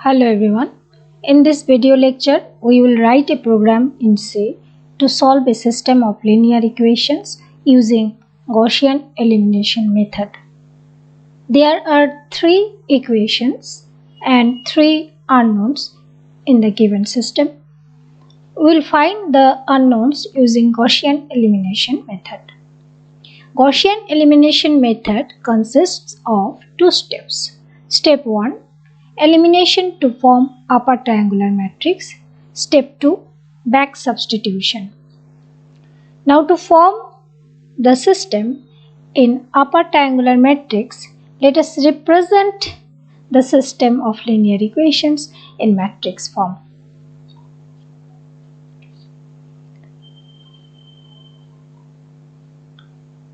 Hello everyone. In this video lecture, we will write a program in C to solve a system of linear equations using Gaussian elimination method. There are three equations and three unknowns in the given system. We will find the unknowns using Gaussian elimination method. Gaussian elimination method consists of two steps. Step 1. Elimination to form upper triangular matrix. Step 2. Back substitution. Now to form the system in upper triangular matrix, let us represent the system of linear equations in matrix form.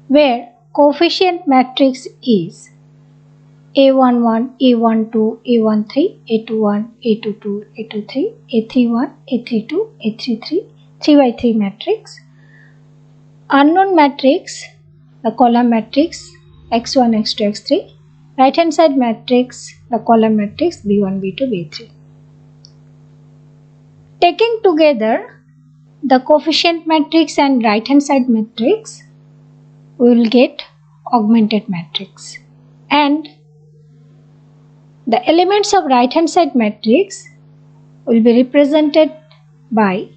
Where coefficient matrix is A11, A12, A13, A21, A22, A23, A31, A32, A33, 3x3 matrix. Unknown matrix, the column matrix x1, x2, x3. Right hand side matrix, the column matrix b1, b2, b3. Taking together the coefficient matrix and right hand side matrix, we will get augmented matrix. And the elements of right hand side matrix will be represented by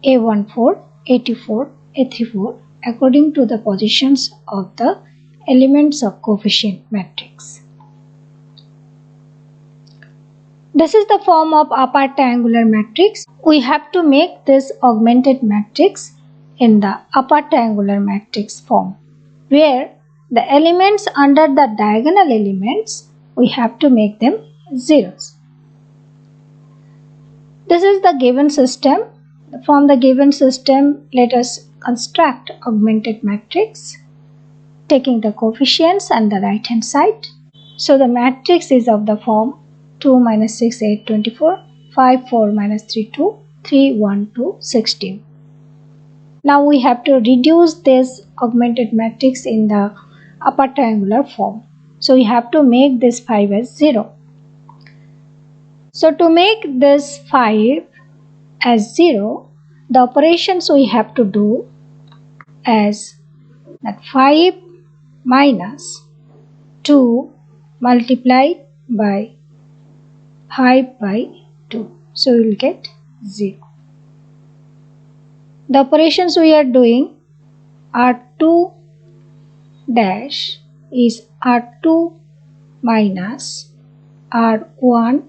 A14, A24, A34 according to the positions of the elements of coefficient matrix. This is the form of upper triangular matrix. We have to make this augmented matrix in the upper triangular matrix form, where the elements under the diagonal elements we have to make them zeros. This is the given system. From the given system, let us construct augmented matrix taking the coefficients and the right hand side. So the matrix is of the form 2 minus 6, 8, 24, 5, 4 minus 3, 2, 3, 1, 2, 16. Now we have to reduce this augmented matrix in the upper triangular form. So we have to make this 5 as 0. So to make this 5 as 0, the operations we have to do as that 5 minus 2 multiplied by 5 by 2. So we will get 0. The operations we are doing R2 dash is R2 minus R1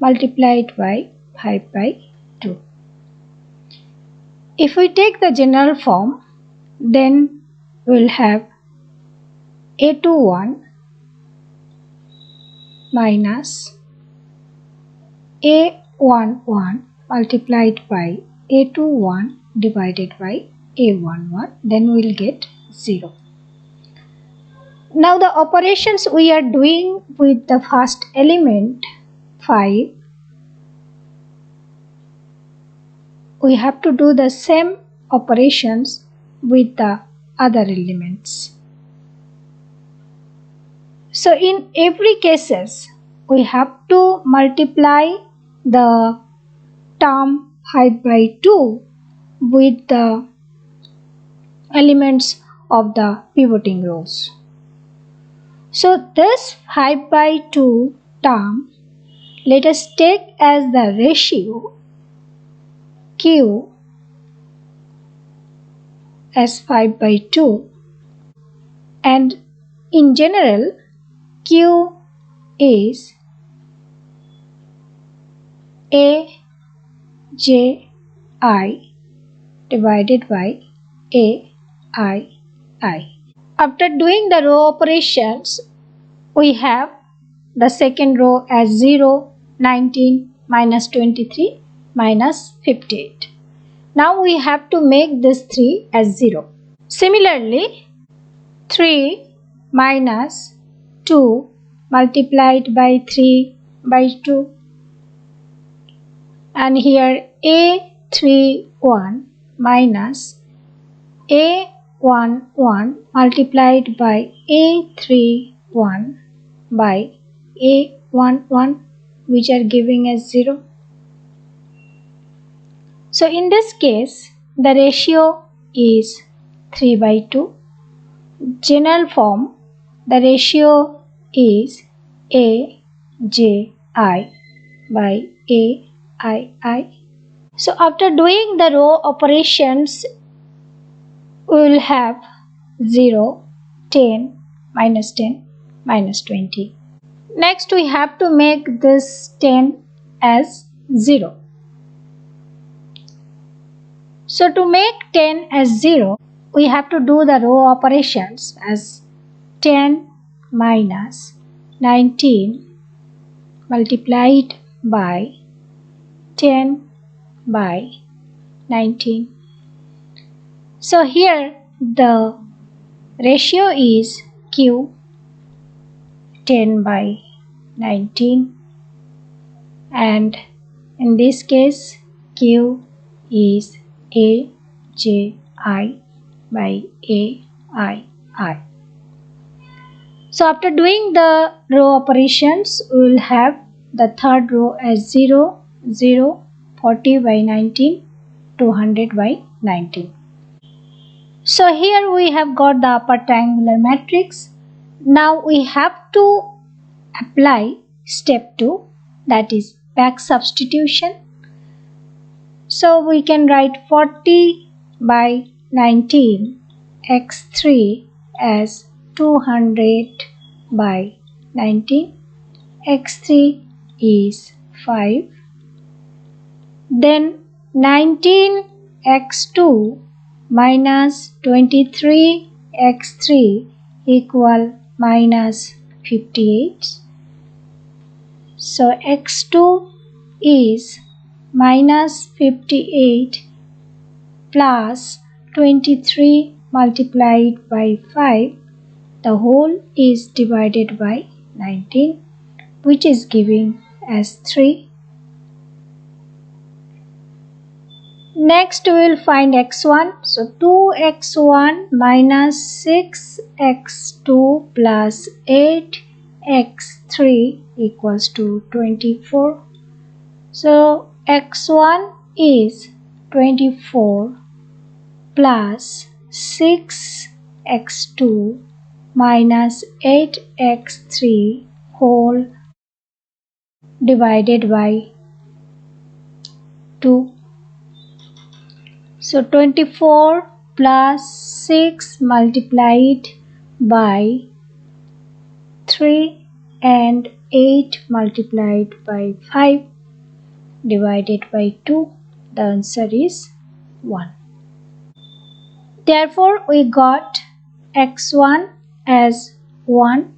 multiplied by 5 by 2. If we take the general form, then we will have A21 minus A11 multiplied by A21 divided by A11, then we will get 0. Now the operations we are doing with the first element 5, we have to do the same operations with the other elements. So in every cases, we have to multiply the term 5 by 2 with the elements of the pivoting rows. So this 5 by 2 term, let us take as the ratio Q as 5 by 2, and in general Q is A J I divided by A I I. After doing the row operations, we have the second row as 0, 19, minus 23, minus 58. Now we have to make this 3 as 0. Similarly, 3 minus 2 multiplied by 3 by 2. And here A31 minus A11 multiplied by A31 by A11 which are giving as 0. So in this case, the ratio is 3/2. General form, the ratio is AJI by AII. So after doing the row operations, we will have 0, 10, minus 10, minus 20. Next we have to make this 10 as 0. So to make 10 as 0, we have to do the row operations as 10 minus 19 multiplied by 10 by 19. So here the ratio is Q 10 by 19, and in this case Q is AJI by AII. So after doing the row operations, we will have the third row as 0, 0, 40 by 19, 200 by 19. So here we have got the upper triangular matrix. Now we have to apply step 2, that is back substitution. So we can write 40 by 19 x3 as 200 by 19. x3 is 5. Then 19 x2 minus 23 x3 equal minus 58. So x2 is minus 58 plus 23 multiplied by 5. The whole is divided by 19, which is giving as 3. Next we will find x1. So 2x1 minus 6x2 plus 8x3 equals to 24. So x1 is 24 plus 6x2 minus 8x3 whole divided by 2. So 24 plus 6 multiplied by 3 and 8 multiplied by 5 divided by 2. The answer is 1. Therefore, we got x1 as 1,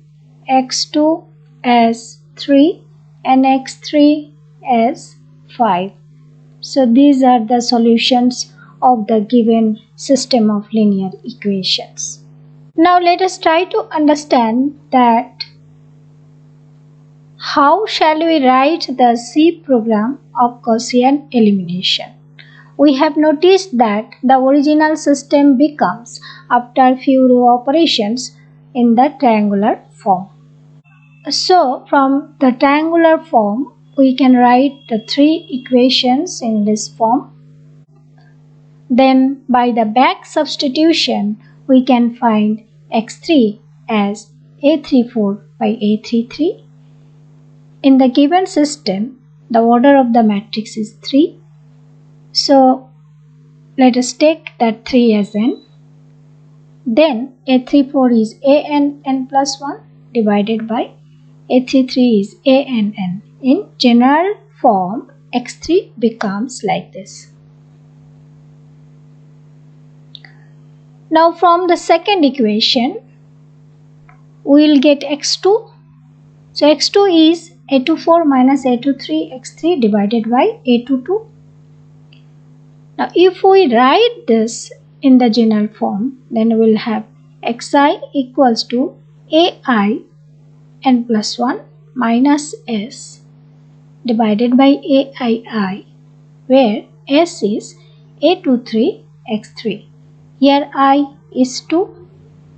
x2 as 3 and x3 as 5. So these are the solutions of the given system of linear equations. Now let us try to understand that how shall we write the C program of Gaussian elimination. We have noticed that the original system becomes after few row operations in the triangular form. So from the triangular form we can write the 3 equations in this form. Then by the back substitution we can find x3 as a34 by a33. In the given system the order of the matrix is 3. So let us take that 3 as n. Then a34 is an n plus 1 divided by a33 is an n. In general form x3 becomes like this. Now from the second equation we will get x2. So x2 is a24 minus a23 x3 divided by a22. Now if we write this in the general form, then we will have xi equals to ai n plus 1 minus s divided by aii, where s is a23 x3. Here I is 2,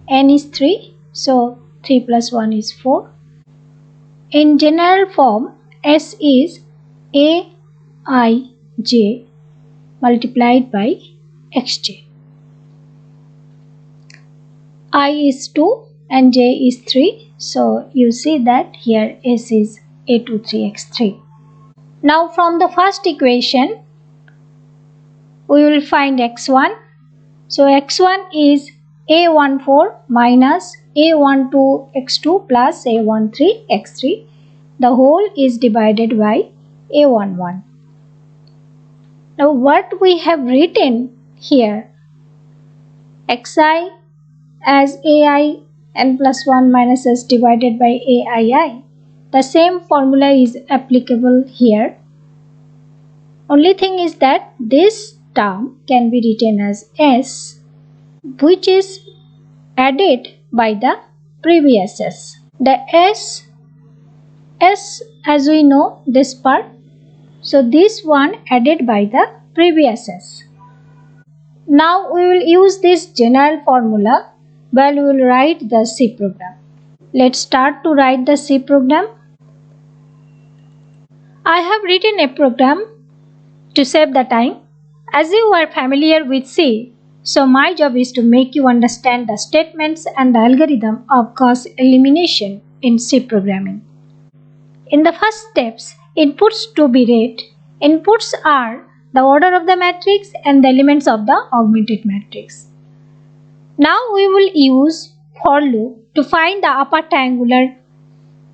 n is 3, so 3 plus 1 is 4. In general form, S is Aij multiplied by Xj. I is 2 and j is 3. So you see that here S is A23x3. Now from the first equation, we will find x1. So x1 is A14 minus A12x2 plus A13x3. The whole is divided by A11. Now what we have written here, xi as ai n plus 1 minus s divided by aii. The same formula is applicable here. Only thing is that this term can be written as s, which is added by the previous s. The s as we know this part, so this one added by the previous s. Now we will use this general formula while we will write the C program. Let's start to write the C program. I have written a program to save the time. As you are familiar with C, so my job is to make you understand the statements and the algorithm of Gauss elimination in C programming. In the first steps, inputs to be read. Inputs are the order of the matrix and the elements of the augmented matrix. Now we will use for loop to find the upper triangular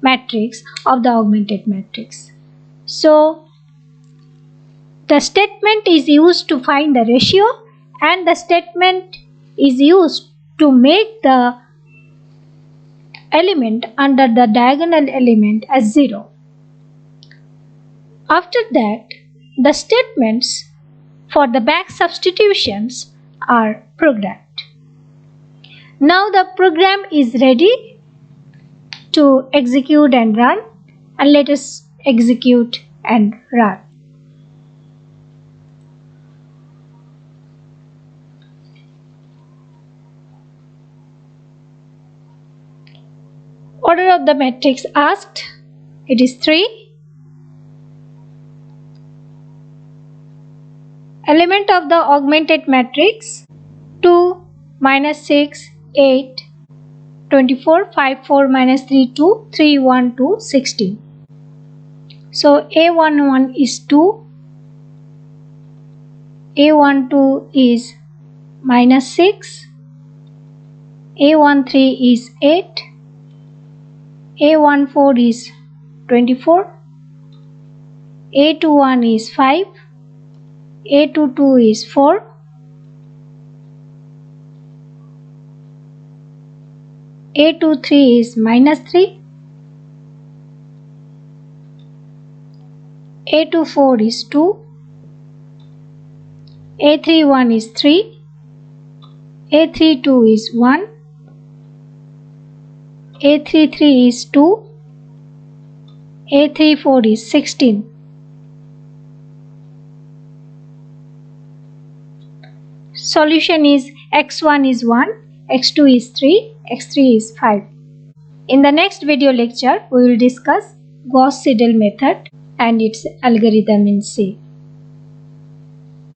matrix of the augmented matrix. So the statement is used to find the ratio and the statement is used to make the element under the diagonal element as 0. After that, the statements for the back substitutions are programmed. Now the program is ready to execute and run, and let us execute and run. Order of the matrix asked, it is 3. Element of the augmented matrix 2, minus 6, 8, 24, 5, 4, minus 3, 2, 3, 1, 2, 16. So A11 is 2, A12 is minus 6, A13 is 8, A14 is 24, A21 is 5, A22 is 4, A23 is minus 3, A24 is 2, A31 is 3, A32 is 1, A33 is 2, A34 is 16. Solution is x1 is 1, x2 is 3, x3 is 5. In the next video lecture, we will discuss Gauss-Seidel method and its algorithm in C.